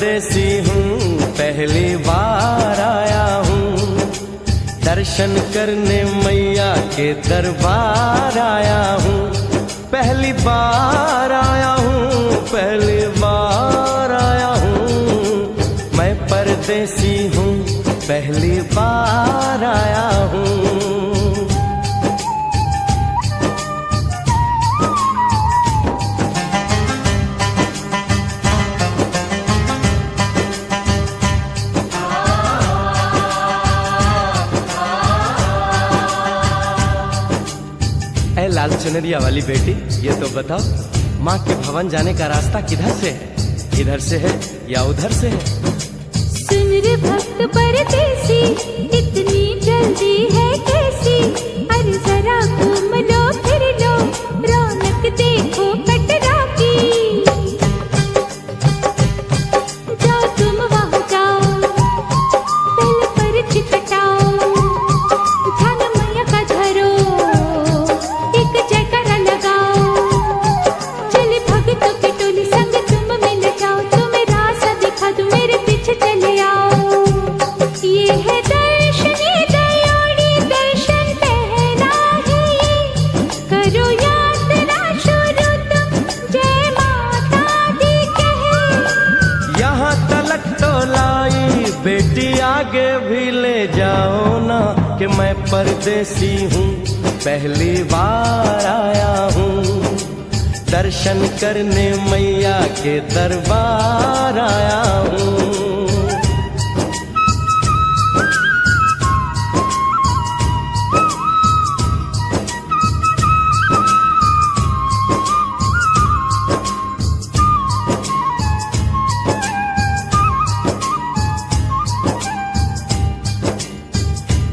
परदेसी हूँ, पहली बार आया हूँ। दर्शन करने मैया के दरबार आया हूँ। पहली बार आया हूँ, पहली बार आया हूँ। मैं परदेसी हूँ, पहली बार आया हूँ। ऐ लाल चुनरिया वाली बेटी, ये तो बताओ माँ के भवन जाने का रास्ता किधर से है? इधर से है या उधर से है? सुन रे भक्त परदेसी, इतनी जल्दी है कैसी? अरे जरा घूम लो फिर लो, रौनक देखो कटरा की। जाओ तुम वहाँ जाओ, पहले पर्ची कटाओ, ध्यान मैया का धरो, एक जयकारा लगाओ। चले भक्तों की टोली संग तुम मिल जाओ, तुम्हें रास्ता दिखा दूं, मेरे पीछे चले आओ। ये है दर्शनी दयोड़ी दर्शन पहला है ये, करो यात्रा शुरू तुम, जय माता दी कहे। यहाँ तलक तो लाई बेटी, आगे भी ले जाओ ना, कि मैं परदेसी हूँ, पहली बार आया हूँ। दर्शन करने मैया के दरबार आया हूँ।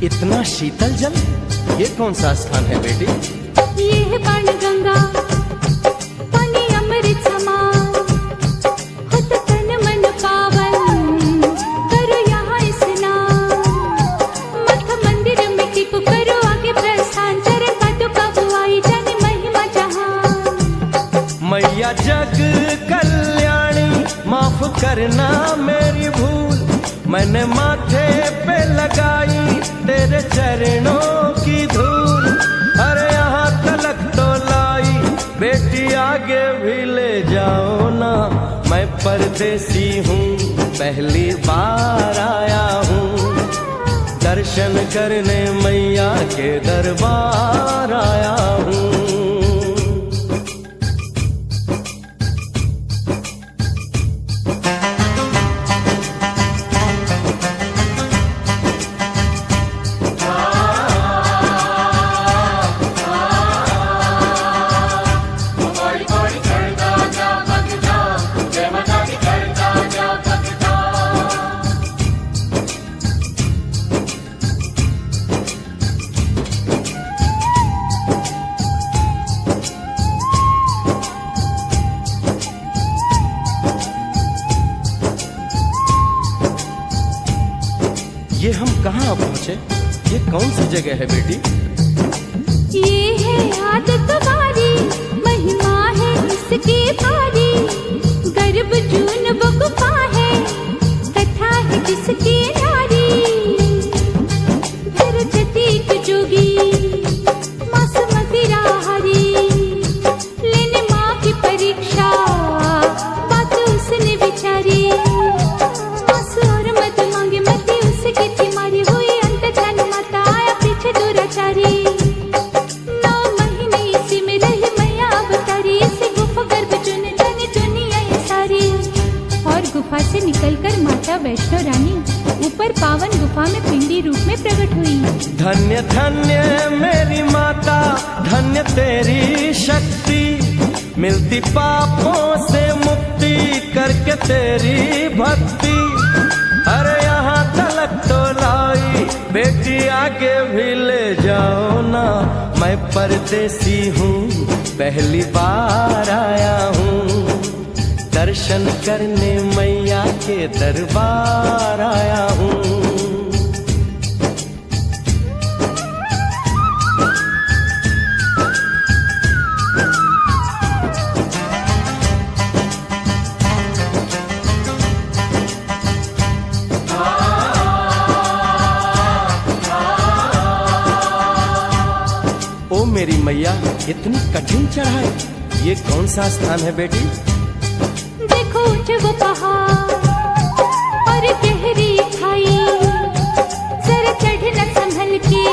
इतना शीतल जल, ये कौन सा स्थान है बेटी? ये है बाण गंगा, पानी अमृत समान, होत तन मन पावन, करो यहाँ स्नान। मठ मंदिर में टिको, करो आगे प्रस्थान, चरण पादुका बुआई, जाने महिमा जहान। मैया जग कल्याणी, माफ करना मेरी भूल, मैंने माथे पे लगाई तेरे चरणों की धूल। अरे यहाँ तलक तो लाई बेटी, आगे भी ले जाओ ना, मैं परदेसी हूँ, पहली बार आया हूँ। दर्शन करने मैया के दरबार आया हूँ। ये हम कहाँ पहुँचे? ये कौन सी जगह है बेटी? ये है आदत वारी, महिमा है इसकी भारी, गर्भ जून वो गुफा है, कथा है जिसकी नारी। धरती की जोगी मास मदिरा हरी, लेने माँ की परीक्षा, बात उसने विचारी। मास और मत मांगे, मती उसकी थी मारी, हुई अंत धन माता, आया पीछे दुराचारी। 9 महीने इसी में रही मैया अवतारी, इसी गुफा गर्भ चुने जाने दुनिया ये सारी। और गुफा से निकलकर माता वैष्णो रानी ऊपर पावन गुफा में पिंडी रूप में प्रकट हुई। धन्य धन्य मेरी माता, धन्य तेरी शक्ति, मिलती पापों से मुक्ति करके तेरी भक्ति। अरे यहाँ तलक तो लाई बेटी, आगे भी ले जाओ ना, मैं परदेसी हूँ, पहली बार आया हूँ। दर्शन करने मैया के दरबार आया हूँ। मेरी मैया, इतनी कठिन चढ़ाई, ये कौन सा स्थान है बेटी? देखो ऊंचे वो पहाड़ और गहरी खाई, जरा चढ़ना संभल के,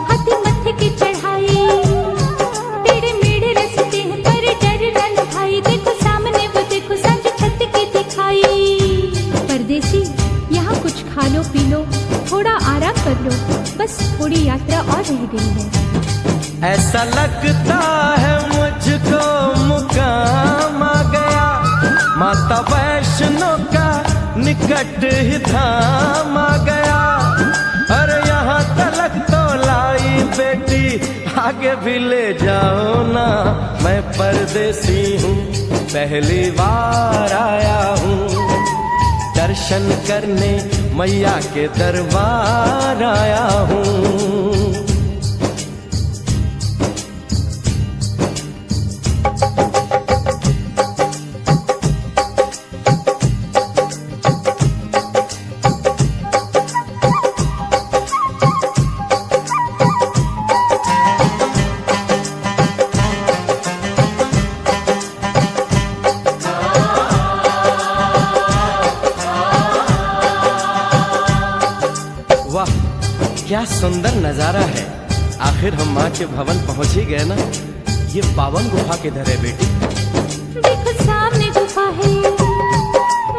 हाथी मत्थे की चढ़ाई, टेढ़े मेढ़े रास्ते हैं पर डरना न भाई, देखो सामने वो देखो सांझ छत की दिखाई। परदेसी यहाँ कुछ खा लो पी लो, थोड़ा आराम कर लो, बस थोड़ी यात्रा और रह गई है। ऐसा लगता है मुझको मुकाम आ गया, माता वैष्णो का निकट ही धाम आ गया। अरे यहाँ तलक तो लाई बेटी, आगे भी ले जाओ ना, मैं परदेसी हूँ, पहली बार आया हूँ, दर्शन करने मैया के दरबार आया हूँ। वाह, क्या सुंदर नजारा है। आखिर हम माँ के भवन पहुंच ही गए ना। ये पावन गुफा किधर है बेटी? देखो सामने गुफा है,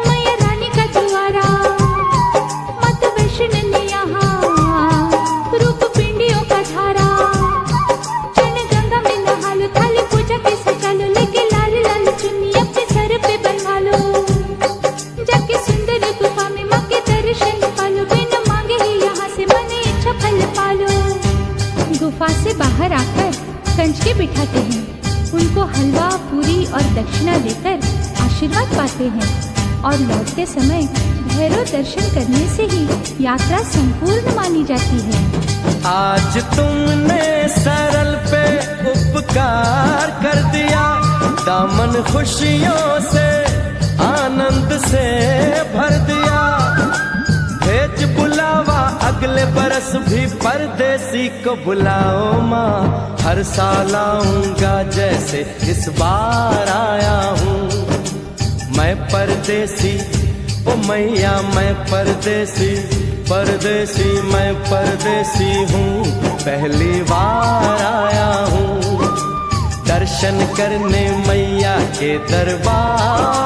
मैया रानी का द्वारा, माता वैष्णो ने यहाँ रूप पिंडियों का धारा, चरण गंगा में नहा लो, थाली पूजा के सजा लो, लेके लाल लाल चुन्नी अपने सर पे बंधा लो, जाके सुंदर गुफा में माँ के दर्शन पालो, बिना मांगे ही यहाँ से मन इच्छा फल पालो। गुफा से बाहर आकर कंचके बिठाते हैं, उनको हलवा पूरी और दक्षिणा देकर आशीर्वाद पाते हैं, और लौटते समय भैरव दर्शन करने से ही यात्रा संपूर्ण मानी जाती है। आज तुमने सरल पे उपकार कर दिया, दामन खुशियों से आनंद से भर दिया, भेज बुलावा अगले बरस भी परदेसी को बुलाओ माँ, हर साल आऊंगा जैसे इस बार आया हूँ। मैं परदेसी ओ मैया, मैं परदेसी, परदेसी मैं परदेसी हूँ, पहली बार आया हूँ, दर्शन करने मैया के दरबार